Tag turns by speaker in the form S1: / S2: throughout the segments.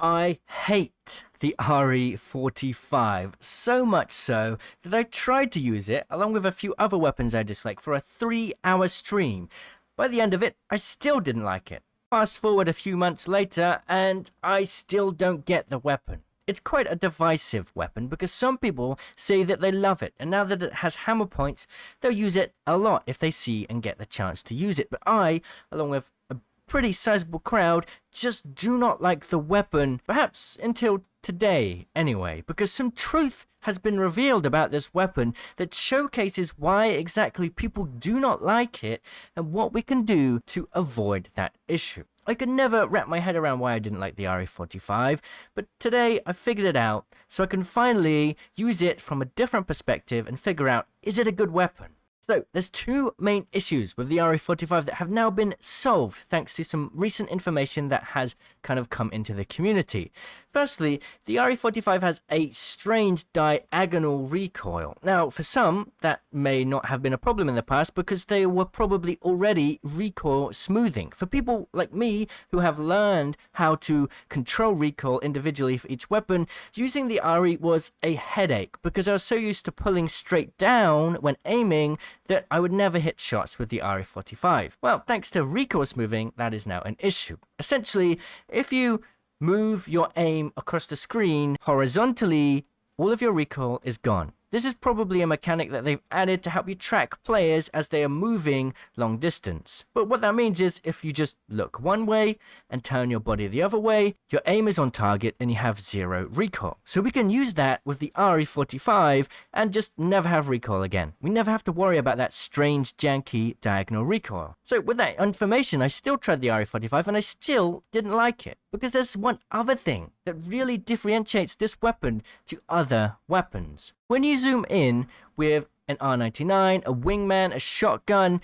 S1: I hate the RE45, so much so that I tried to use it along with a few other weapons I dislike for a 3-hour stream. By the end of it, I still didn't like it. Fast forward a few months later, and I still don't get the weapon. It's quite a divisive weapon because some people say that they love it, and now that it has hammer points, they'll use it a lot if they see and get the chance to use it. But I, along with a pretty sizable crowd, just do not like the weapon, perhaps until today anyway, because some truth has been revealed about this weapon that showcases why exactly people do not like it and what we can do to avoid that issue. I could never wrap my head around why I didn't like the RE45, but today I figured it out, so I can finally use it from a different perspective and figure out, is it a good weapon? So, there's two main issues with the RE45 that have now been solved thanks to some recent information that has kind of come into the community. Firstly, the RE45 has a strange diagonal recoil. Now, for some, that may not have been a problem in the past because they were probably already recoil smoothing. For people like me who have learned how to control recoil individually for each weapon, using the RE was a headache because I was so used to pulling straight down when aiming that I would never hit shots with the RE45. Well, thanks to recoil smoothing, that is now an issue. Essentially, if you move your aim across the screen horizontally, all of your recoil is gone. This is probably a mechanic that they've added to help you track players as they are moving long distance. But what that means is if you just look one way and turn your body the other way, your aim is on target and you have 0 recoil. So we can use that with the RE45 and just never have recoil again. We never have to worry about that strange janky diagonal recoil. So with that information, I still tried the RE45 and I still didn't like it. Because there's one other thing that really differentiates this weapon to other weapons. When you zoom in with an R99, a wingman, a shotgun,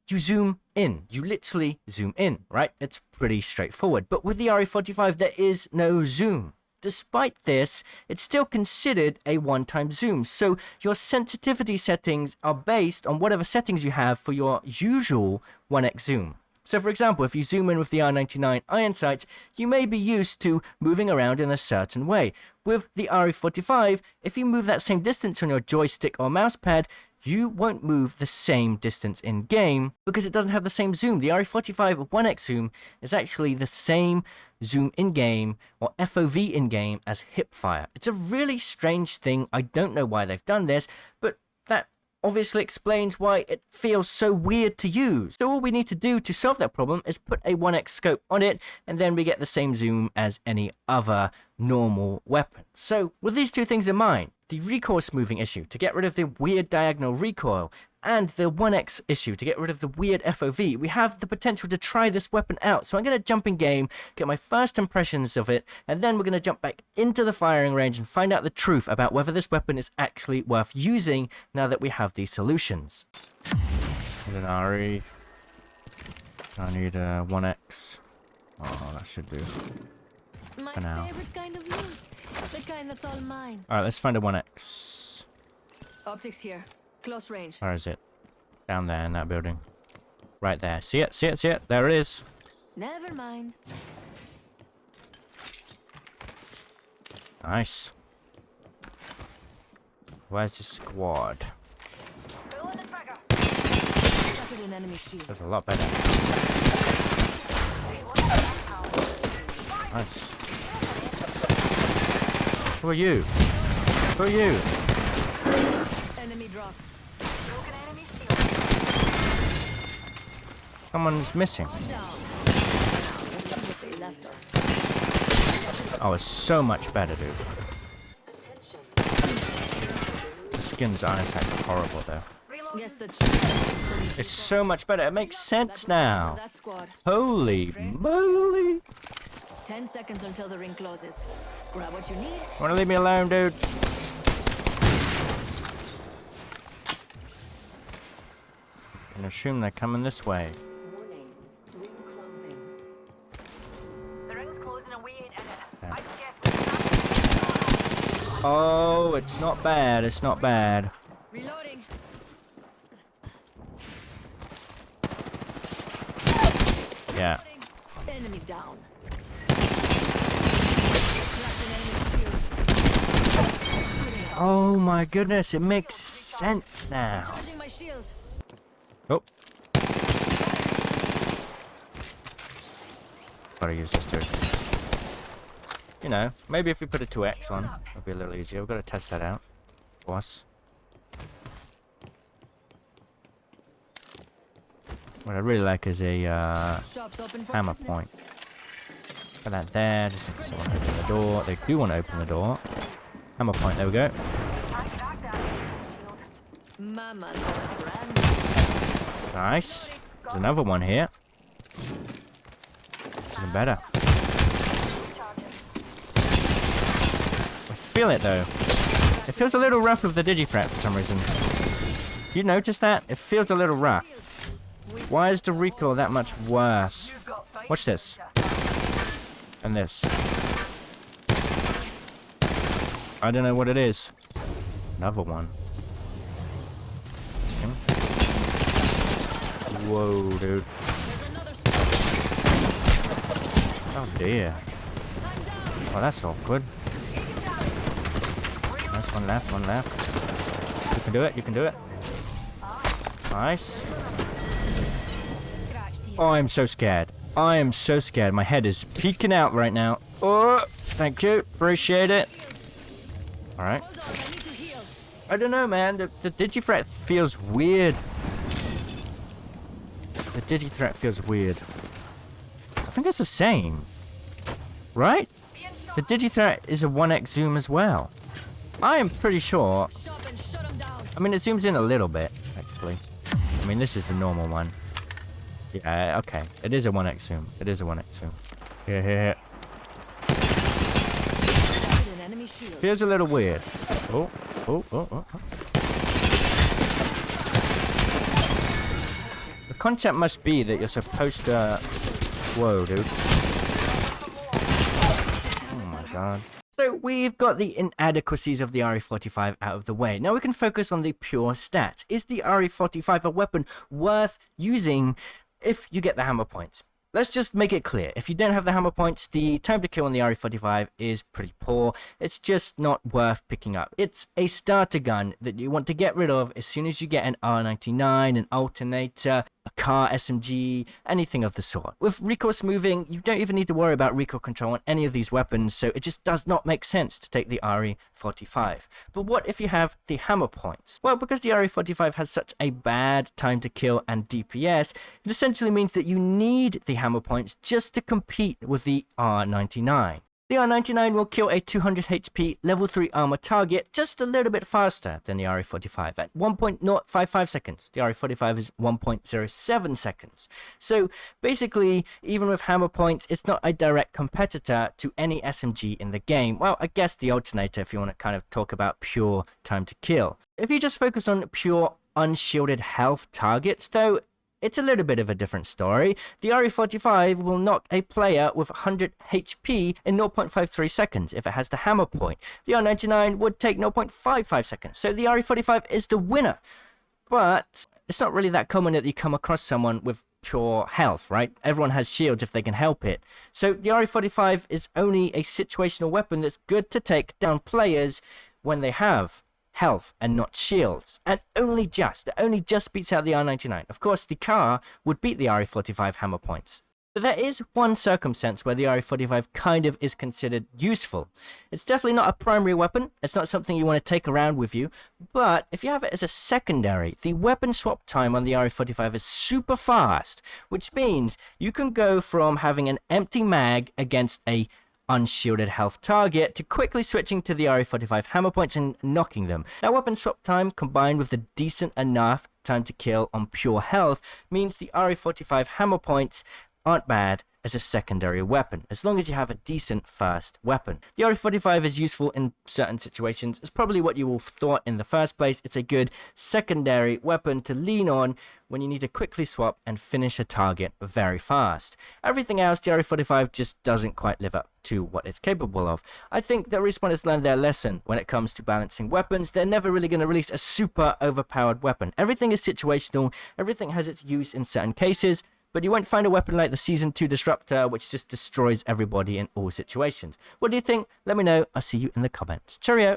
S1: you zoom in. You literally zoom in, right? It's pretty straightforward. But with the RE45, there is no zoom. Despite this, it's still considered a one-time zoom. So your sensitivity settings are based on whatever settings you have for your usual 1x zoom. So for example, if you zoom in with the R99 iron sights, you may be used to moving around in a certain way. With the RE45, if you move that same distance on your joystick or mousepad, you won't move the same distance in game because it doesn't have the same zoom. The RE45 1x zoom is actually the same zoom in game or FOV in game as hipfire. It's a really strange thing. I don't know why they've done this, but that obviously explains why it feels so weird to use. So all we need to do to solve that problem is put a 1x scope on it, and then we get the same zoom as any other normal weapon. So with these two things in mind, the recoil smoothing issue to get rid of the weird diagonal recoil, and the 1x issue to get rid of the weird FOV, we have the potential to try this weapon out. So I'm going to jump in game, get my first impressions of it, and then we're going to jump back into the firing range and find out the truth about whether this weapon is actually worth using now that we have these solutions.
S2: Need an RE. I need a 1x. Oh, that should do.
S3: My
S2: For now.
S3: favorite kind of loot. The kind that's all mine.
S2: Alright, let's find a 1x.
S3: Optics here. Close range.
S2: Where is it? Down there in that building. Right there. See it? See it? See it? There it is.
S3: Never mind.
S2: Nice. Where's the squad?
S3: Spotted an enemy shield.
S2: That's a lot better. Nice. Who are you? Who are you?
S3: Enemy dropped.
S2: Someone's missing.
S3: Down. Let's see what they left us.
S2: Oh, it's so much better, dude. The skins on attack are horrible, though.
S3: Guess the
S2: It's so much better. It makes sense now.
S3: that squad.
S2: Holy moly.
S3: 10 seconds until the ring closes. Grab what you need.
S2: Wanna leave me alone, dude? I assume they're coming this way.
S3: Warning. Ring closing.
S4: The ring's closing and we ain't in it.
S2: Yeah.
S4: I suggest
S2: Oh, it's not bad. It's not bad.
S3: Reloading.
S2: Yeah.
S3: Enemy down.
S1: Oh my goodness, it makes sense now.
S3: Charging my shields.
S2: Oh. Gotta use this too. You know, maybe if we put a 2x on, it'll be a little easier. We've got to test that out. Boss. What I really like is a
S3: Shops open for
S2: Hammerpoint. Put that there, just in case they want to open the door. They do want to open the door. Hammerpoint, there we go.
S3: Mama's got a brand.
S2: Nice. There's another one here. Even better. I feel it though. It feels a little rough with the Digifret for some reason. You notice that? It feels a little rough. Why is the recoil that much worse? Watch this. And this. I don't know what it is. Another one. Whoa, dude. Oh dear. Oh, that's awkward. Nice, one left, one left. You can do it, you can do it. Nice. Oh, I'm so scared. I am so scared. My head is peeking out right now. Oh, thank you. Appreciate it. Alright. I don't know, man. The Digifret feels weird. The Digithreat feels weird. I think it's the same. Right? The Digithreat is a 1x zoom as well. I am pretty sure. I mean, it zooms in a little bit, actually. I mean, this is the normal one. Yeah, okay. It is a 1x zoom. It is a 1x zoom. Here, here, here. Feels a little weird. Oh, oh, oh, oh. The concept must be that you're supposed to... Whoa, dude. Oh my god.
S1: So we've got the inadequacies of the RE45 out of the way. Now we can focus on the pure stats. Is the RE45 a weapon worth using if you get the hammer points? Let's just make it clear. If you don't have the hammer points, the time to kill on the RE45 is pretty poor. It's just not worth picking up. It's a starter gun that you want to get rid of as soon as you get an R99, an alternator, a car SMG, anything of the sort. With recoil smoothing, you don't even need to worry about recoil control on any of these weapons, so it just does not make sense to take the RE45. But what if you have the hammer points? Well, because the RE45 has such a bad time to kill and DPS, it essentially means that you need the hammer points just to compete with the R99. The R99 will kill a 200 HP level 3 armor target just a little bit faster than the RE45 at 1.055 seconds. The RE45 is 1.07 seconds. So basically, even with hammer points, it's not a direct competitor to any SMG in the game. Well, I guess the alternator if you want to kind of talk about pure time to kill. If you just focus on pure unshielded health targets though, it's a little bit of a different story. The RE45 will knock a player with 100 HP in 0.53 seconds if it has the hammer point. The R99 would take 0.55 seconds, so the RE45 is the winner. But it's not really that common that you come across someone with pure health, right? Everyone has shields if they can help it. So the RE45 is only a situational weapon that's good to take down players when they have health and not shields, and it only just beats out the R99. Of course, the car would beat the RE45 hammer points. But there is one circumstance where the RE45 kind of is considered useful. It's definitely not a primary weapon, it's not something you want to take around with you, but if you have it as a secondary, the weapon swap time on the RE45 is super fast, which means you can go from having an empty mag against a unshielded health target to quickly switching to the RE45 hammer points and knocking them. That weapon swap time combined with the decent enough time to kill on pure health means the RE45 hammer points aren't bad as a secondary weapon, as long as you have a decent first weapon. The RE45 is useful in certain situations. It's probably what you all thought in the first place. It's a good secondary weapon to lean on when you need to quickly swap and finish a target very fast. Everything else, the RE45 just doesn't quite live up to what it's capable of. I think that Respawn has learned their lesson when it comes to balancing weapons. They're never really going to release a super overpowered weapon. Everything is situational, everything has its use in certain cases, but you won't find a weapon like the Season 2 Disruptor which just destroys everybody in all situations. What do you think? Let me know. I'll see you in the comments. Cheerio!